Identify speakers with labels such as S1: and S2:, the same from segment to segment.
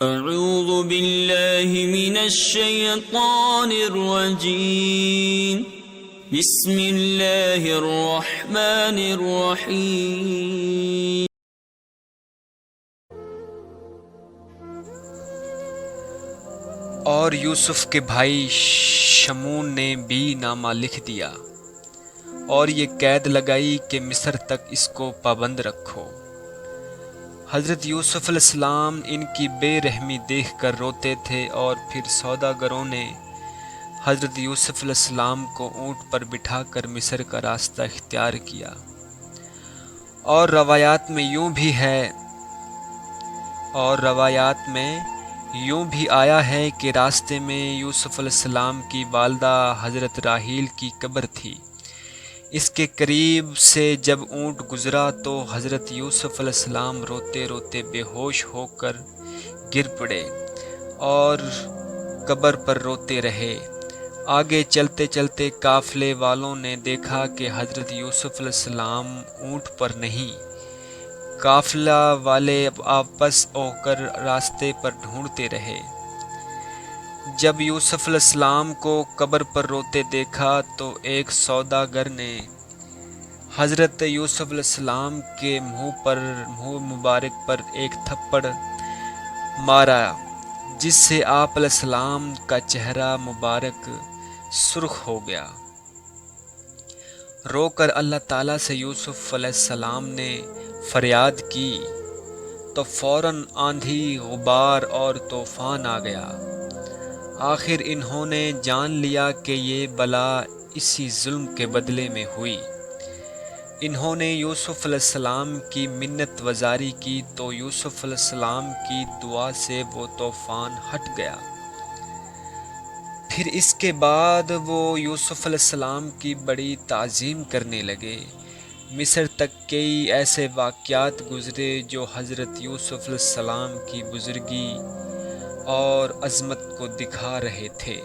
S1: اعوذ باللہ من الشیطان الرجیم بسم اللہ الرحمن الرحیم.
S2: اور یوسف کے بھائی شمون نے بھی نامہ لکھ دیا اور یہ قید لگائی کہ مصر تک اس کو پابند رکھو. حضرت یوسف علیہ السلام ان کی بے رحمی دیکھ کر روتے تھے، اور پھر سوداگروں نے حضرت یوسف علیہ السلام کو اونٹ پر بٹھا کر مصر کا راستہ اختیار کیا. اور روایات میں یوں بھی آیا ہے کہ راستے میں یوسف علیہ السلام کی والدہ حضرت راحیل کی قبر تھی. اس کے قریب سے جب اونٹ گزرا تو حضرت یوسف علیہ السلام روتے روتے بے ہوش ہو کر گر پڑے اور قبر پر روتے رہے. آگے چلتے چلتے قافلے والوں نے دیکھا کہ حضرت یوسف علیہ السلام اونٹ پر نہیں. قافلہ والے آپس ہو کر راستے پر ڈھونڈتے رہے. جب یوسف علیہ السلام کو قبر پر روتے دیکھا تو ایک سوداگر نے حضرت یوسف علیہ السلام کے منہ مبارک پر ایک تھپڑ مارا، جس سے آپ علیہ السلام کا چہرہ مبارک سرخ ہو گیا. رو کر اللہ تعالیٰ سے یوسف علیہ السلام نے فریاد کی تو فوراً آندھی، غبار اور طوفان آ گیا. آخر انہوں نے جان لیا کہ یہ بلا اسی ظلم کے بدلے میں ہوئی. انہوں نے یوسف علیہ السلام کی منت وزاری کی تو یوسف علیہ السلام کی دعا سے وہ طوفان ہٹ گیا. پھر اس کے بعد وہ یوسف علیہ السلام کی بڑی تعظیم کرنے لگے. مصر تک کئی ایسے واقعات گزرے جو حضرت یوسف علیہ السلام کی بزرگی اور عظمت کو دکھا رہے تھے.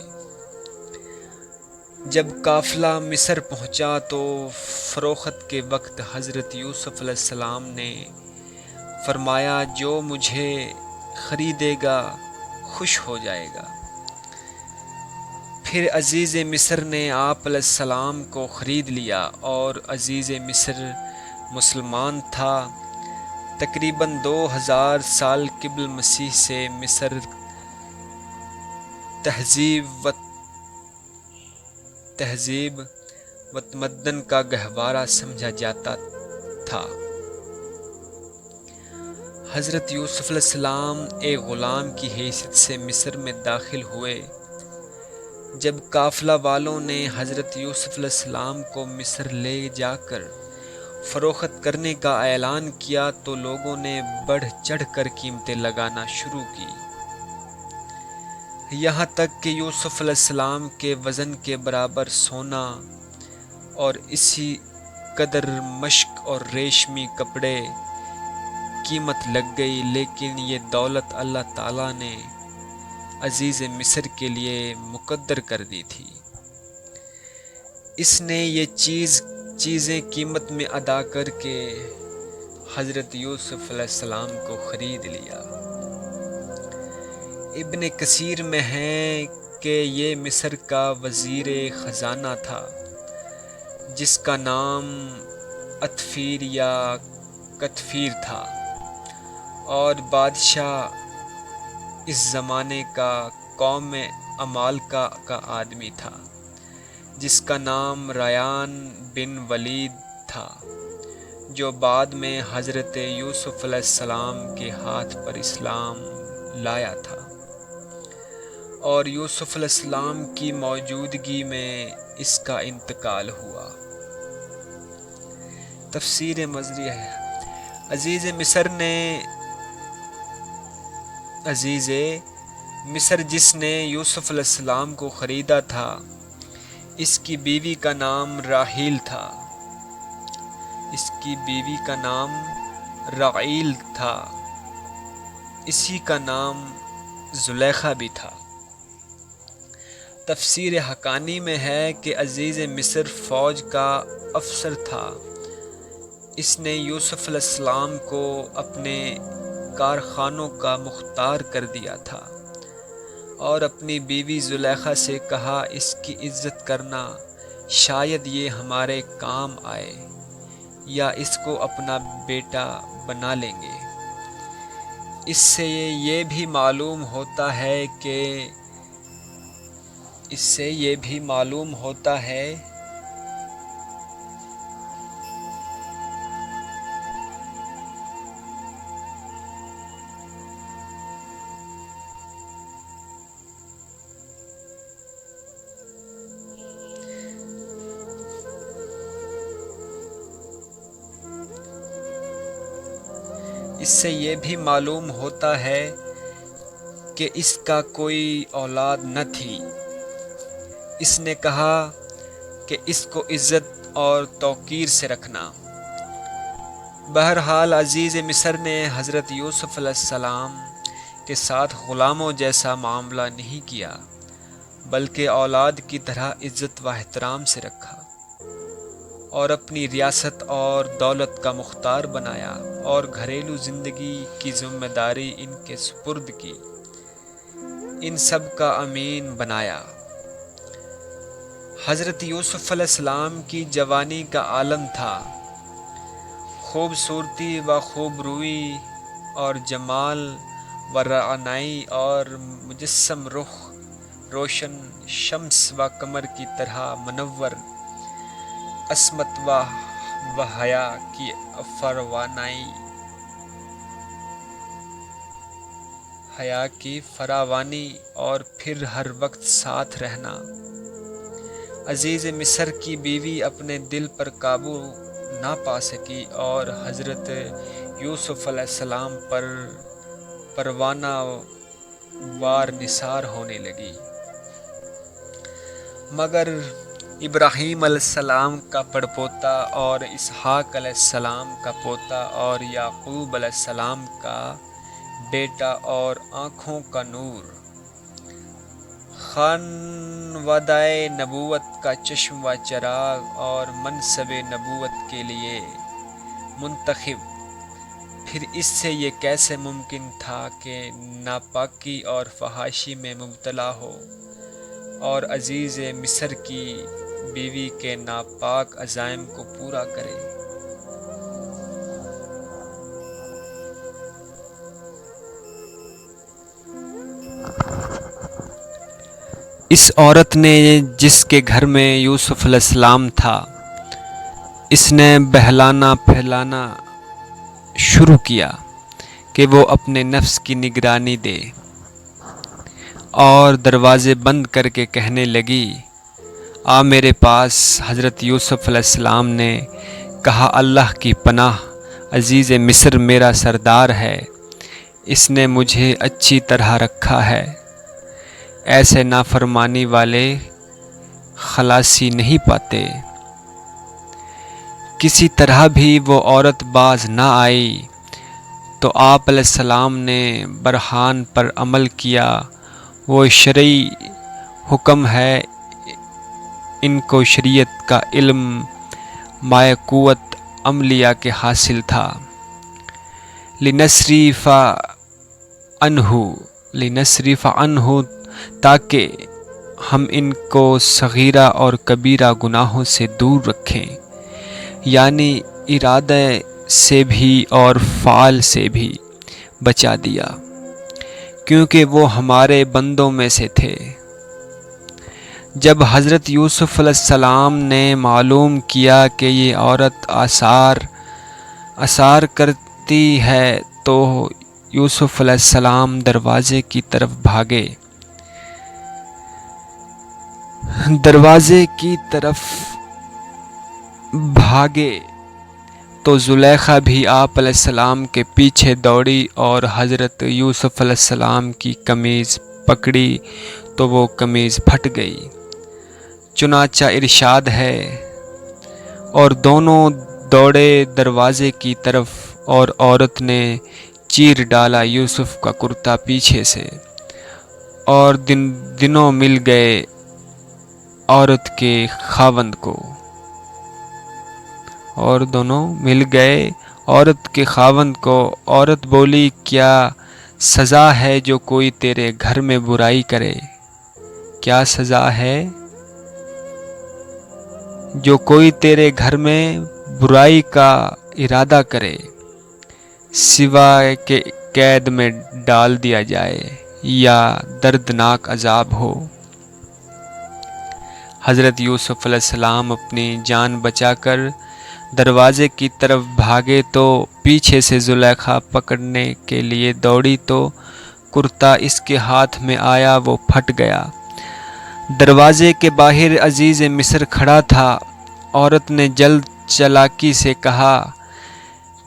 S2: جب قافلہ مصر پہنچا تو فروخت کے وقت حضرت یوسف علیہ السلام نے فرمایا، جو مجھے خریدے گا خوش ہو جائے گا. پھر عزیز مصر نے آپ علیہ السلام کو خرید لیا، اور عزیز مصر مسلمان تھا. تقریباً 2000 سال قبل مسیح سے مصر تہذیب و تمدن کا گہوارہ سمجھا جاتا تھا. حضرت یوسف علیہ السلام ایک غلام کی حیثیت سے مصر میں داخل ہوئے. جب قافلہ والوں نے حضرت یوسف علیہ السلام کو مصر لے جا کر فروخت کرنے کا اعلان کیا تو لوگوں نے بڑھ چڑھ کر قیمتیں لگانا شروع کی، یہاں تک کہ یوسف علیہ السلام کے وزن کے برابر سونا اور اسی قدر مشک اور ریشمی کپڑے قیمت لگ گئی. لیکن یہ دولت اللہ تعالیٰ نے عزیز مصر کے لیے مقدر کر دی تھی. اس نے یہ چیزیں قیمت میں ادا کر کے حضرت یوسف علیہ السلام کو خرید لیا. ابن کثیر میں ہے کہ یہ مصر کا وزیر خزانہ تھا، جس کا نام اتفیر یا کتفیر تھا، اور بادشاہ اس زمانے کا قوم عمالقہ کا آدمی تھا، جس کا نام ریان بن ولید تھا، جو بعد میں حضرت یوسف علیہ السلام کے ہاتھ پر اسلام لایا تھا، اور یوسف علیہ السلام کی موجودگی میں اس کا انتقال ہوا. تفسیر مزری ہے. عزیز مصر جس نے یوسف علیہ السلام کو خریدا تھا، اس کی بیوی کا نام راحیل تھا. اسی کا نام زلیخا بھی تھا. تفسیر حقانی میں ہے کہ عزیز مصر فوج کا افسر تھا. اس نے یوسف علیہ السلام کو اپنے کارخانوں کا مختار کر دیا تھا، اور اپنی بیوی زلیخا سے کہا اس کی عزت کرنا، شاید یہ ہمارے کام آئے یا اس کو اپنا بیٹا بنا لیں گے۔ اس سے یہ بھی معلوم ہوتا ہے کہ اس کا کوئی اولاد نہ تھی۔ اس نے کہا کہ اس کو عزت اور توقیر سے رکھنا۔ بہرحال عزیز مصر نے حضرت یوسف علیہ السلام کے ساتھ غلاموں جیسا معاملہ نہیں کیا، بلکہ اولاد کی طرح عزت و احترام سے رکھا، اور اپنی ریاست اور دولت کا مختار بنایا، اور گھریلو زندگی کی ذمہ داری ان کے سپرد کی، ان سب کا امین بنایا۔ حضرت یوسف علیہ السلام کی جوانی کا عالم تھا، خوبصورتی و خوب روئی اور جمال و رعنائی، اور مجسم رخ روشن شمس و قمر کی طرح منور، عصمت و حیا کی فراوانی، اور پھر ہر وقت ساتھ رہنا۔ عزیز مصر کی بیوی اپنے دل پر قابو نہ پا سکی اور حضرت یوسف علیہ السلام پر پروانہ وار نثار ہونے لگی، مگر ابراہیم علیہ السلام کا پڑپوتا اور اسحاق علیہ السلام کا پوتا اور یعقوب علیہ السلام کا بیٹا اور آنکھوں کا نور، خانوادہ نبوت کا چشم و چراغ اور منصب نبوت کے لیے منتخب، پھر اس سے یہ کیسے ممکن تھا کہ ناپاکی اور فحاشی میں مبتلا ہو اور عزیز مصر کی بیوی کے ناپاک عزائم کو پورا کرے۔ اس عورت نے جس کے گھر میں یوسف علیہ السلام تھا، اس نے بہلانا پھیلانا شروع کیا کہ وہ اپنے نفس کی نگرانی دے، اور دروازے بند کر کے کہنے لگی، آ میرے پاس۔ حضرت یوسف علیہ السلام نے کہا، اللہ کی پناہ، عزیز مصر میرا سردار ہے، اس نے مجھے اچھی طرح رکھا ہے، ایسے نافرمانی والے خلاصی نہیں پاتے۔ کسی طرح بھی وہ عورت باز نہ آئی تو آپ علیہ السلام نے برہان پر عمل کیا۔ وہ شرعی حکم ہے، ان کو شریعت کا علم مائے قوت عملیہ کے حاصل تھا۔ لنصرف عنہ، تاکہ ہم ان کو صغیرہ اور کبیرہ گناہوں سے دور رکھیں، یعنی ارادہ سے بھی اور فعل سے بھی بچا دیا، کیونکہ وہ ہمارے بندوں میں سے تھے۔ جب حضرت یوسف علیہ السلام نے معلوم کیا کہ یہ عورت آثار کرتی ہے تو یوسف علیہ السلام دروازے کی طرف بھاگے تو زلیخا بھی آپ علیہ السلام کے پیچھے دوڑی اور حضرت یوسف علیہ السلام کی قمیض پکڑی تو وہ قمیض پھٹ گئی۔ چنانچہ ارشاد ہے، اور دونوں دوڑے دروازے کی طرف، اور عورت نے چیر ڈالا یوسف کا کرتا پیچھے سے، اور دونوں مل گئے عورت کے خاوند کو، عورت کے خاوند کو۔ عورت بولی کیا سزا ہے جو کوئی تیرے گھر میں برائی کرے؟ کیا سزا ہے جو کوئی تیرے گھر میں برائی کا ارادہ کرے، سوائے کہ قید میں ڈال دیا جائے یا دردناک عذاب ہو۔ حضرت یوسف علیہ السلام اپنی جان بچا کر دروازے کی طرف بھاگے تو پیچھے سے زلیخا پکڑنے کے لیے دوڑی تو کرتا اس کے ہاتھ میں آیا، وہ پھٹ گیا۔ دروازے کے باہر عزیز مصر کھڑا تھا۔ عورت نے جلد چالاکی سے کہا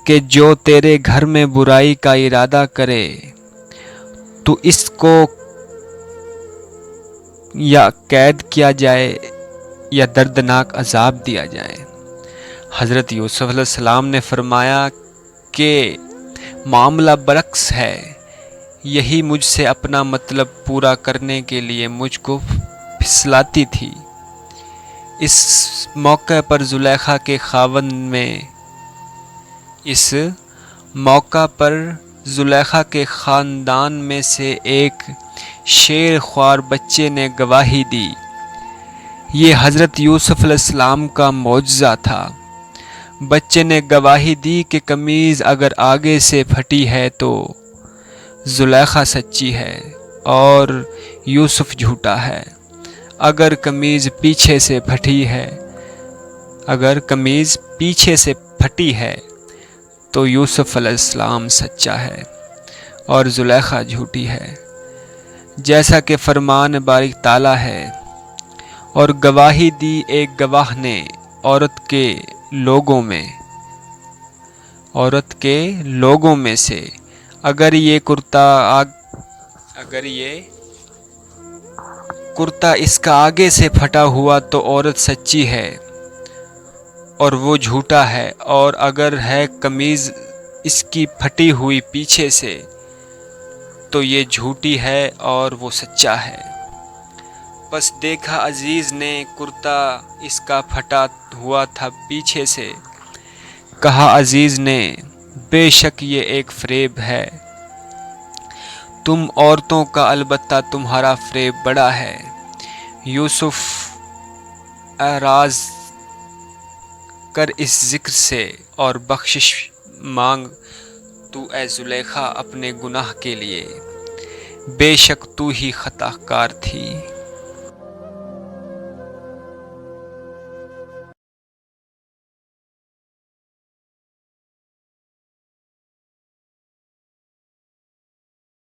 S2: کہ جو تیرے گھر میں برائی کا ارادہ کرے تو اس کو یا قید کیا جائے یا دردناک عذاب دیا جائے۔ حضرت یوسف علیہ السلام نے فرمایا کہ معاملہ برعکس ہے، یہی مجھ سے اپنا مطلب پورا کرنے کے لیے مجھ کو پھسلاتی تھی۔ اس موقع پر زلیخا کے خاندان میں سے ایک شیر خوار بچے نے گواہی دی۔ یہ حضرت یوسف علیہ السلام کا معجزہ تھا۔ بچے نے گواہی دی کہ قمیض اگر آگے سے پھٹی ہے تو زلیخا سچی ہے اور یوسف جھوٹا ہے، اگر قمیض پیچھے سے پھٹی ہے تو یوسف علیہ السلام سچا ہے اور زلیخا جھوٹی ہے، جیسا کہ فرمان باری تعالیٰ ہے۔ اور گواہی دی ایک گواہ نے عورت کے لوگوں میں سے، اگر یہ کرتا اس کا آگے سے پھٹا ہوا تو عورت سچی ہے اور وہ جھوٹا ہے، اور اگر ہے قمیض اس کی پھٹی ہوئی پیچھے سے تو یہ جھوٹی ہے اور وہ سچا ہے۔ پس دیکھا عزیز نے کرتا اس کا پھٹا ہوا تھا پیچھے سے۔ کہا عزیز نے بے شک یہ ایک فریب ہے، تم عورتوں کا البتہ تمہارا فریب بڑا ہے۔ یوسف اعراض کر اس ذکر سے اور بخشش مانگ تو اے زلیخا اپنے گناہ کے لیے، بے شک تو ہی خطا کار تھی۔